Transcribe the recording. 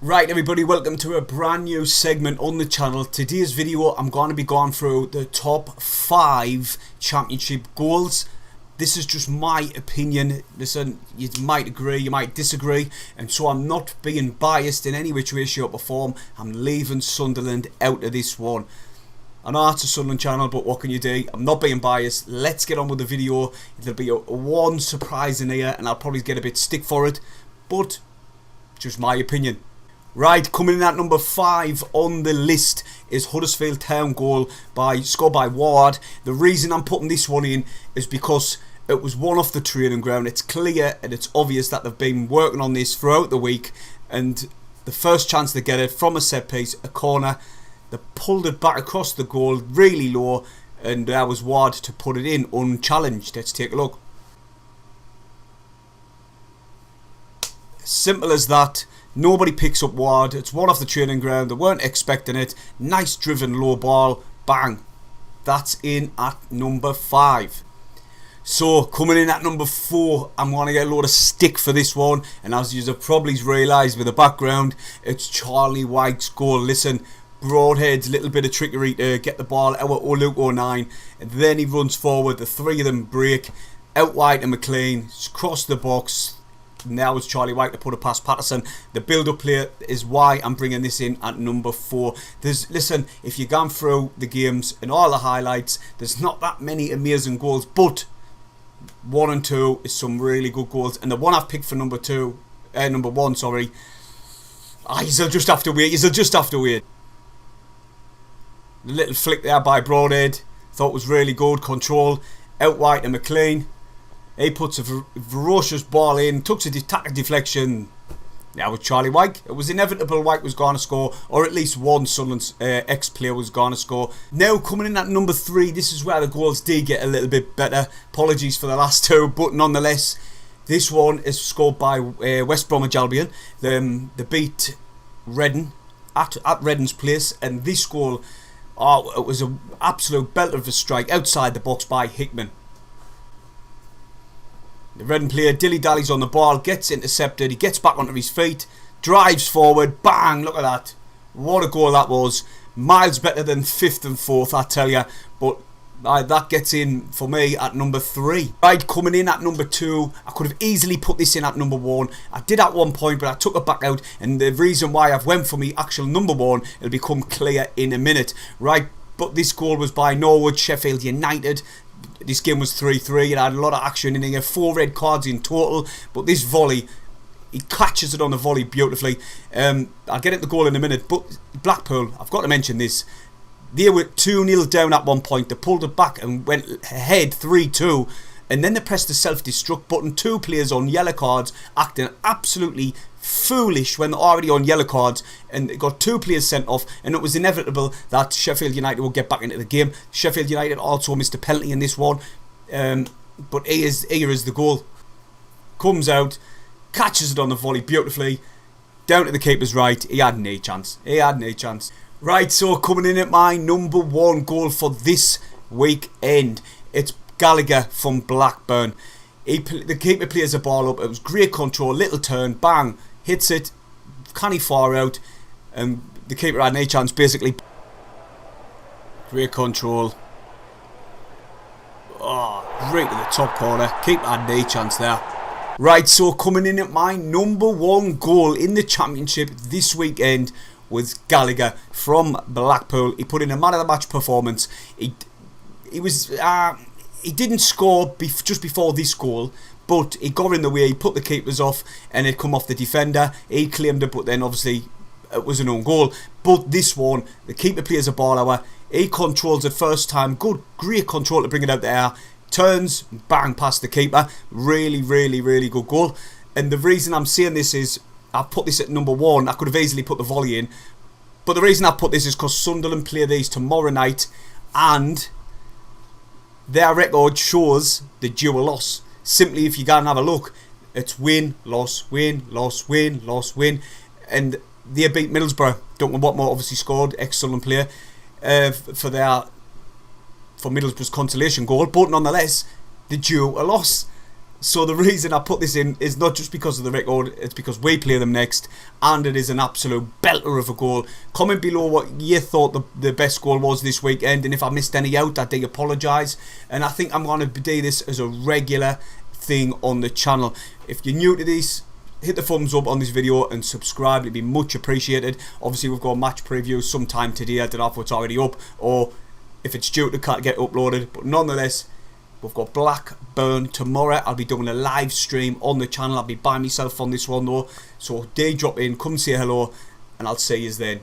Right everybody, welcome to a brand new segment on the channel. Today's video I'm going to be going through the top 5 championship goals. This is just my opinion. Listen, you might agree, you might disagree, and so I'm not being biased in any which way, shape or form. I'm leaving Sunderland out of this one. I know it's a Sunderland channel, but what can you do? I'm not being biased. Let's get on with the video. There'll be one surprise in here and I'll probably get a bit stick for it, but just my opinion. Right, coming in at number 5 on the list is Huddersfield Town goal scored by Ward. The reason I'm putting this one in is because it was one off the training ground. It's clear and it's obvious that they've been working on this throughout the week, and the first chance they get it from a set piece, a corner, they pulled it back across the goal really low, and there was Ward to put it in unchallenged. Let's take a look. Simple as that. Nobody picks up Ward. It's one off the training ground. They weren't expecting it. Nice driven low ball. Bang. That's in at number 5. So coming in at number 4, I'm going to get a load of stick for this one. And as you have probably realised with the background, it's Charlie White's goal. Listen, Broadhead's little bit of trickery to get the ball out of Luke 09. And then he runs forward. The three of them break. Out wide to Mcglynn. Cross the box. Now it's Charlie White to put it past Patterson. The build-up play is why I'm bringing this in at number 4. Listen, if you've gone through the games and all the highlights, there's not that many amazing goals, but 1 and 2 is some really good goals. And the one I've picked for number 1, sorry. You'll just have to wait. The little flick there by Broadhead, thought was really good. Control, out wide to Mcglynn. He puts a ferocious ball in, tucks a deflection. Now with Charlie White, it was inevitable White was going to score, or at least one Sunderland's ex-player was going to score. Now coming in at number 3, this is where the goals did get a little bit better. Apologies for the last 2, but nonetheless, this one is scored by West Bromwich Albion. They beat Reading at Reading's place, and this goal, it was an absolute belter of a strike outside the box by Hickman. The Reading player dilly-dallies on the ball, gets intercepted, he gets back onto his feet, drives forward, bang, look at that. What a goal that was. Miles better than 5th and 4th, I tell you, but that gets in for me at number 3. Right, coming in at number 2, I could have easily put this in at number 1. I did at one point, but I took it back out, and the reason why I've went for me actual number 1, it'll become clear in a minute. Right, but this goal was by Norwood, Sheffield United. This game was 3-3. It had a lot of action in here, 4 red cards in total. But this volley, he catches it on the volley beautifully. I'll get into the goal in a minute. But Blackpool, I've got to mention this. They were 2-0 down at one point. They pulled it back and went ahead 3-2. And then they pressed the self-destruct button. 2 players on yellow cards, acting absolutely foolish when they're already on yellow cards, and they got 2 players sent off, and it was inevitable that Sheffield United would get back into the game. Sheffield United also missed a penalty in this one, but here is the goal. Comes out, catches it on the volley beautifully, down to the keeper's right. He had no chance. Right, so coming in at my number 1 goal for this weekend, it's Gallagher from Blackburn. The keeper plays the ball up. It was great control, little turn, bang, hits it, canny far out, and the keeper had no chance basically. Great control. Right to the top corner. Keeper had no chance there. Right, so coming in at my number 1 goal in the championship this weekend was Gallagher from Blackpool. He put in a man of the match performance. He didn't score just before this goal, but he got in the way, he put the keepers off, and it come off the defender. He claimed it, but then obviously it was an own goal. But this one, the keeper plays a ball out, he controls it first time, great control to bring it out there, turns, bang, past the keeper. Really, really, really good goal. And the reason I'm saying this is, I put this at number 1, I could have easily put the volley in, but the reason I put this is because Sunderland play these tomorrow night, and their record shows the dual loss. Simply, if you go and have a look, it's win, loss, win, loss, win, loss, win. And they beat Middlesbrough. Duncan Watmore obviously scored, ex-Sunderland player, for Middlesbrough's consolation goal. But nonetheless, the dual loss. So the reason I put this in is not just because of the record, it's because we play them next, and it is an absolute belter of a goal. Comment below what you thought the best goal was this weekend, and if I missed any out, I do apologise. And I think I'm going to do this as a regular thing on the channel. If you're new to this, hit the thumbs up on this video and subscribe, it'd be much appreciated. Obviously we've got a match preview sometime today, I don't know if it's already up or if it's due to get uploaded, but nonetheless, we've got Blackburn tomorrow. I'll be doing a live stream on the channel. I'll be by myself on this one though, so do drop in, come say hello, and I'll see you then.